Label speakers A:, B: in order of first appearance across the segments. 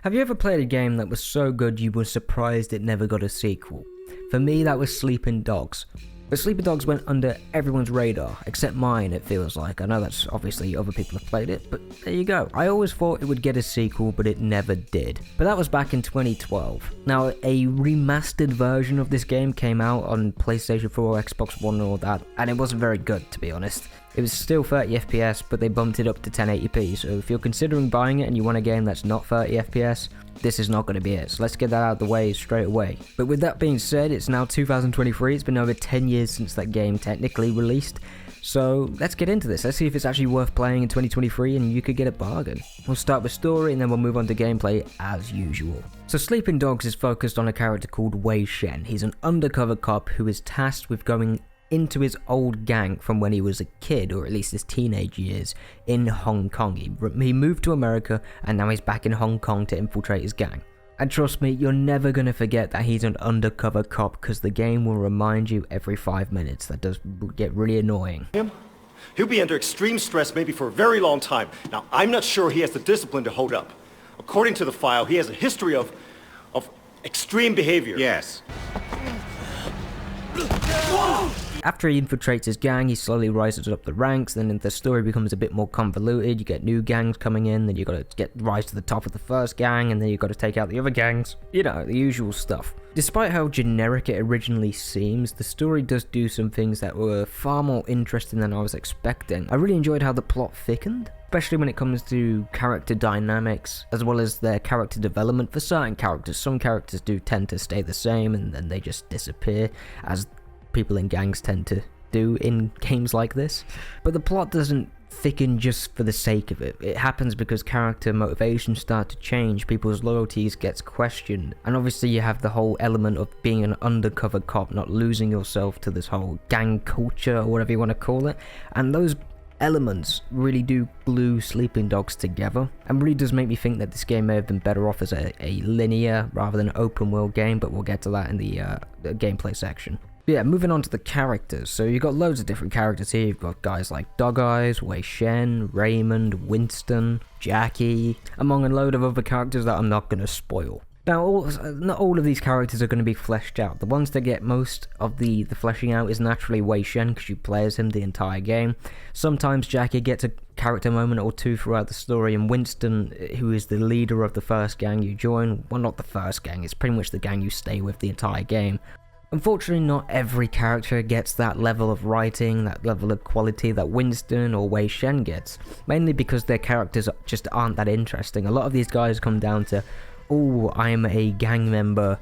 A: Have you ever played a game that was so good you were surprised it never got a sequel? For me, that was Sleeping Dogs. But Sleeping Dogs went under everyone's radar, except mine, it feels like. I know that's obviously other people have played it, but there you go. I always thought it would get a sequel, but it never did. But that was back in 2012. Now, a remastered version of this game came out on PlayStation 4, Xbox One and all that, and it wasn't very good, to be honest. It was still 30 FPS, but they bumped it up to 1080p, so if you're considering buying it and you want a game that's not 30 FPS, this is not going to be it, so let's get that out of the way straight away. But with that being said, it's now 2023, it's been over 10 years since that game technically released, so let's get into this. Let's see if it's actually worth playing in 2023 and you could get a bargain. We'll start with story and then we'll move on to gameplay as usual. So Sleeping Dogs is focused on a character called Wei Shen. He's an undercover cop who is tasked with going into his old gang from when he was a kid, or at least his teenage years, in Hong Kong. He moved to America and now he's back in Hong Kong to infiltrate his gang. And trust me, you're never going to forget that he's an undercover cop because the game will remind you every 5 minutes. That does get really annoying.
B: He'll be under extreme stress maybe for a very long time. Now, I'm not sure he has the discipline to hold up. According to the file, he has a history of extreme behavior.
C: Yes.
A: After he infiltrates his gang, he slowly rises up the ranks, then the story becomes a bit more convoluted. You get new gangs coming in, then you gotta rise to the top of the first gang, and then you gotta take out the other gangs. You know, the usual stuff. Despite how generic it originally seems, the story does do some things that were far more interesting than I was expecting. I really enjoyed how the plot thickened, especially when it comes to character dynamics, as well as their character development for certain characters. Some characters do tend to stay the same, and then they just disappear, as people in gangs tend to do in games like this. But the plot doesn't thicken just for the sake of it. It happens because character motivations start to change, people's loyalties gets questioned, and obviously you have the whole element of being an undercover cop, not losing yourself to this whole gang culture or whatever you want to call it. And those elements really do glue Sleeping Dogs together, and really does make me think that this game may have been better off as a linear rather than an open world game, but we'll get to that in the gameplay section. Yeah, moving on to the characters. So you've got loads of different characters here. You've got guys like Dog Eyes, Wei Shen, Raymond, Winston, Jackie, among a load of other characters that I'm not going to spoil. Now, not all of these characters are going to be fleshed out. The ones that get most of the fleshing out is naturally Wei Shen, because you play as him the entire game. Sometimes Jackie gets a character moment or two throughout the story, and Winston, who is the leader of the first gang you join, well, not the first gang, it's pretty much the gang you stay with the entire game. Unfortunately, not every character gets that level of writing, that level of quality that Winston or Wei Shen gets, mainly because their characters just aren't that interesting. A lot of these guys come down to, oh, I'm a gang member,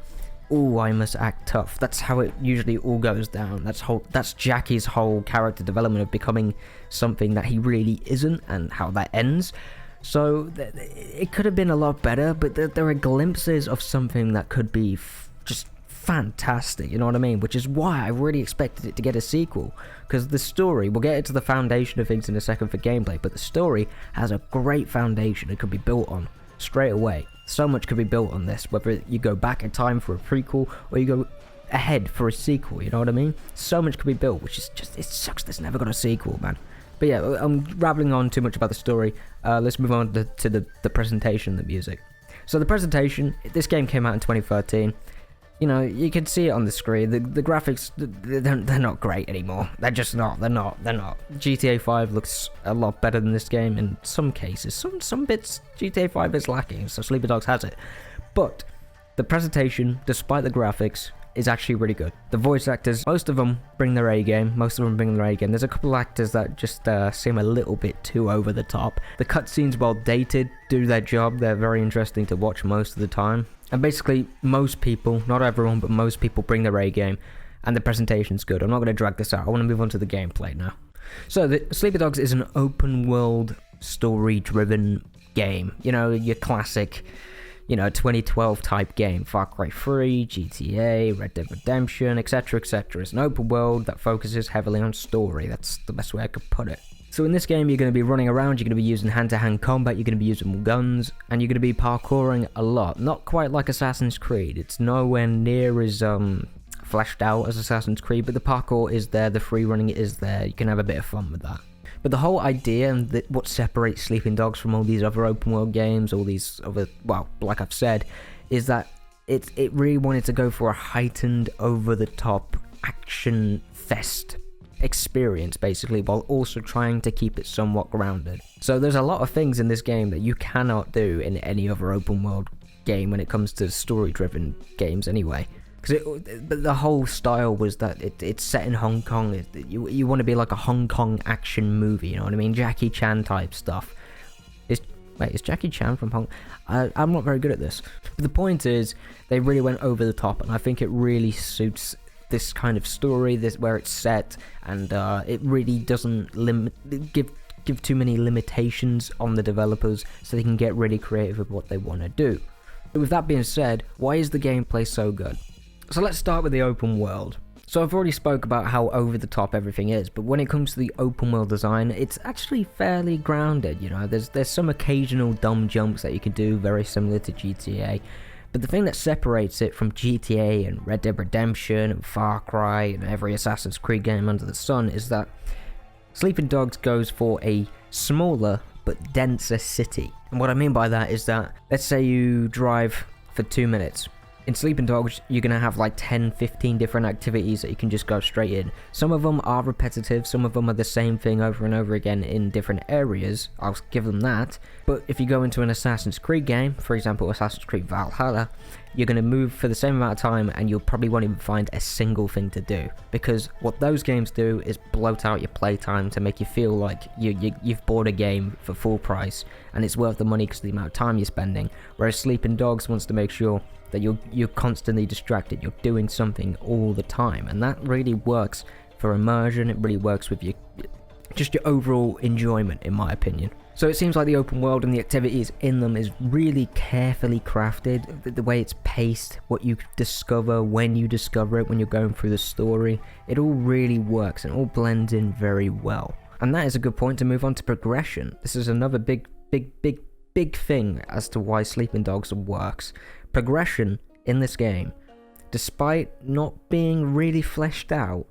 A: oh, I must act tough. That's how it usually all goes down. That's Jackie's whole character development of becoming something that he really isn't, and how that ends. So it could have been a lot better, but there are glimpses of something that could be just fantastic, you know what I mean? Which is why I really expected it to get a sequel, because the story, we'll get into the foundation of things in a second for gameplay, but the story has a great foundation it could be built on straight away. So much could be built on this, whether you go back in time for a prequel or you go ahead for a sequel, you know what I mean? So much could be built, which is just, it sucks there's never got a sequel, man. But yeah, I'm rambling on too much about the story. Let's move on to the presentation, the music. So the presentation, this game came out in 2013. You know, you can see it on the screen. The graphics, they're not great anymore. They're just not. They're not. GTA 5 looks a lot better than this game in some cases. Some bits GTA 5 is lacking, so Sleeping Dogs has it. But the presentation, despite the graphics, is actually really good. The voice actors, most of them bring their A game. There's a couple actors that just seem a little bit too over the top. The cutscenes, while dated, do their job. They're very interesting to watch most of the time. And basically, most people, not everyone, but most people bring their A game, and the presentation's good. I'm not going to drag this out. I want to move on to the gameplay now. So, Sleeping Dogs is an open world, story-driven game. You know, your classic, 2012 type game. Far Cry 3, GTA, Red Dead Redemption, etc, etc. It's an open world that focuses heavily on story. That's the best way I could put it. So in this game, you're going to be running around, you're going to be using hand-to-hand combat, you're going to be using guns, and you're going to be parkouring a lot. Not quite like Assassin's Creed. It's nowhere near as fleshed out as Assassin's Creed, but the parkour is there, the free running is there. You can have a bit of fun with that. But the whole idea and what separates Sleeping Dogs from all these other open world games, all these other, well, like I've said, is that it really wanted to go for a heightened, over-the-top action fest experience, basically, while also trying to keep it somewhat grounded. So there's a lot of things in this game that you cannot do in any other open world game when it comes to story-driven games anyway. Because the whole style was that it's set in Hong Kong. You want to be like a Hong Kong action movie, you know what I mean? Jackie Chan type stuff. Is Jackie Chan from Hong Kong? I'm not very good at this. But the point is, they really went over the top, and I think it really suits this kind of story, this where it's set, and it really doesn't give too many limitations on the developers, so they can get really creative with what they want to do. But with that being said, why is the gameplay so good? So let's start with the open world. So I've already spoke about how over the top everything is, but when it comes to the open world design, it's actually fairly grounded, you know. There's some occasional dumb jumps that you can do, very similar to GTA. But the thing that separates it from GTA and Red Dead Redemption and Far Cry and every Assassin's Creed game under the sun is that Sleeping Dogs goes for a smaller but denser city. And what I mean by that is that, let's say you drive for 2 minutes. In Sleeping Dogs, you're going to have like 10-15 different activities that you can just go straight in. Some of them are repetitive, some of them are the same thing over and over again in different areas, I'll give them that. But if you go into an Assassin's Creed game, for example Assassin's Creed Valhalla, you're going to move for the same amount of time and you probably won't even find a single thing to do. Because what those games do is bloat out your playtime to make you feel like you've bought a game for full price and it's worth the money because of the amount of time you're spending. Whereas Sleeping Dogs wants to make sure that you're constantly distracted, you're doing something all the time, and that really works for immersion, it really works with your overall enjoyment, in my opinion. So it seems like the open world and the activities in them is really carefully crafted, the way it's paced, what you discover, when you discover it, when you're going through the story, it all really works and all blends in very well. And that is a good point to move on to progression. This is another big thing as to why Sleeping Dogs works. Progression in this game, despite not being really fleshed out,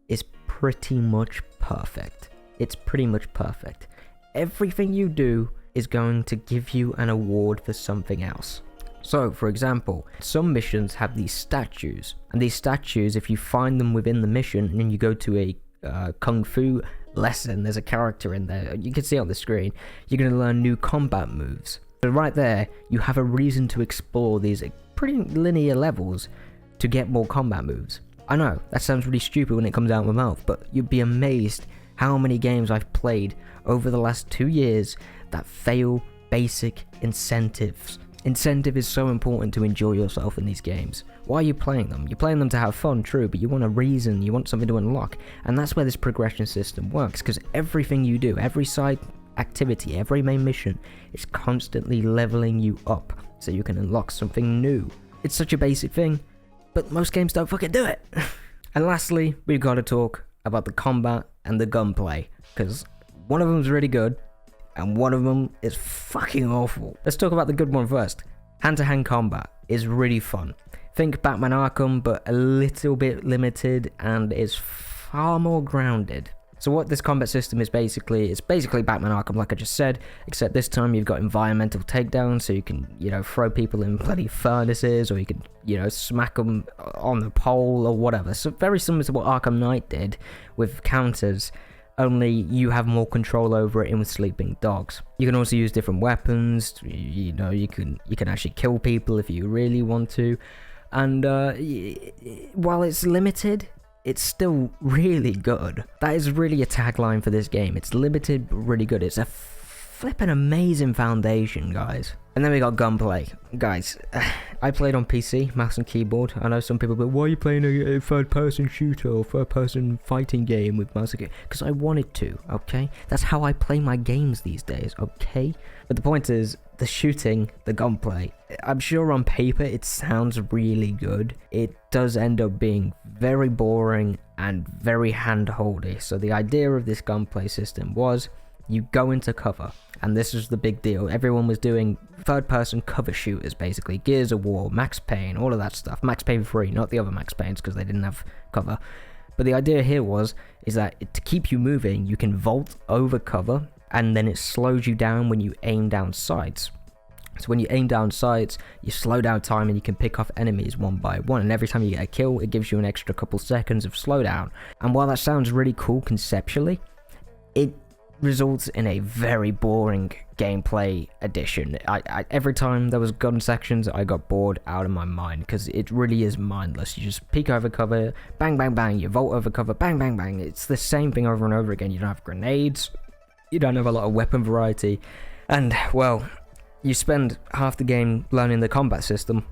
A: is pretty much perfect. It's pretty much perfect. Everything you do is going to give you an award for something else. So, for example, some missions have these statues, and these statues, if you find them within the mission and then you go to a kung fu lesson, there's a character in there, you can see it on the screen, you're going to learn new combat moves. So right there, you have a reason to explore these pretty linear levels to get more combat moves. I know, that sounds really stupid when it comes out of my mouth, but you'd be amazed how many games I've played over the last 2 years that fail basic incentives. Incentive is so important to enjoy yourself in these games. Why are you playing them? You're playing them to have fun, true, but you want a reason, you want something to unlock, and that's where this progression system works, because everything you do, every side activity, every main mission is constantly leveling you up so you can unlock something new. It's such a basic thing, but most games don't fucking do it. And lastly, we've got to talk about the combat and the gunplay, because one of them's really good and one of them is fucking awful. Let's talk about the good one first. Hand-to-hand combat is really fun. Think Batman Arkham, but a little bit limited and is far more grounded. So what this combat system is basically, it's basically Batman Arkham like I just said, except this time you've got environmental takedowns, so you can, throw people in bloody furnaces, or you can, smack them on the pole or whatever. So very similar to what Arkham Knight did with counters, only you have more control over it in with Sleeping Dogs. You can also use different weapons, you can actually kill people if you really want to, and while it's limited, it's still really good. That is really a tagline for this game. It's limited but really good. It's a flippin' amazing foundation, guys. And then we got gunplay. Guys, I played on PC, mouse and keyboard. I know some people go, why are you playing a third-person shooter or third-person fighting game with mouse and keyboard? Because I wanted to, okay? That's how I play my games these days, okay? But the point is, the shooting, the gunplay, I'm sure on paper it sounds really good. It does end up being very boring and very hand-holdy. So the idea of this gunplay system was, you go into cover, and this is the big deal. Everyone was doing third-person cover shooters, basically. Gears of War, Max Payne, all of that stuff. Max Payne 3, not the other Max Paynes, because they didn't have cover. But the idea here is that to keep you moving, you can vault over cover, and then it slows you down when you aim down sights. So when you aim down sights, you slow down time and you can pick off enemies one by one, and every time you get a kill, it gives you an extra couple seconds of slowdown. And while that sounds really cool conceptually, it results in a very boring gameplay addition. Every time there was gun sections, I got bored out of my mind, because it really is mindless. You just peek over cover, bang bang bang, you vault over cover, bang bang bang. It's the same thing over and over again. You don't have grenades, you don't have a lot of weapon variety, and well, you spend half the game learning the combat system,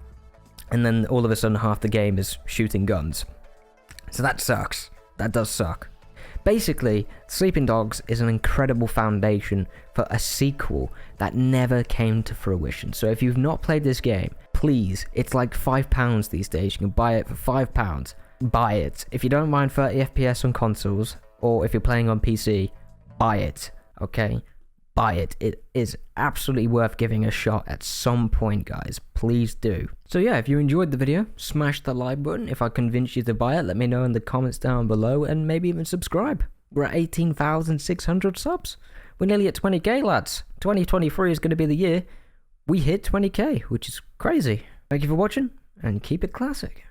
A: and then all of a sudden half the game is shooting guns. So that sucks. That does suck. Basically, Sleeping Dogs is an incredible foundation for a sequel that never came to fruition. So if you've not played this game, please, it's like £5 these days. You can buy it for £5. Buy it. If you don't mind 30 FPS on consoles, or if you're playing on PC, buy it, okay? Buy it. It is absolutely worth giving a shot at some point, guys. Please do. So yeah, if you enjoyed the video, smash the like button. If I convinced you to buy it, let me know in the comments down below, and maybe even subscribe. We're at 18,600 subs. We're nearly at 20k, lads. 2023 is going to be the year we hit 20k, which is crazy. Thank you for watching, and keep it classic.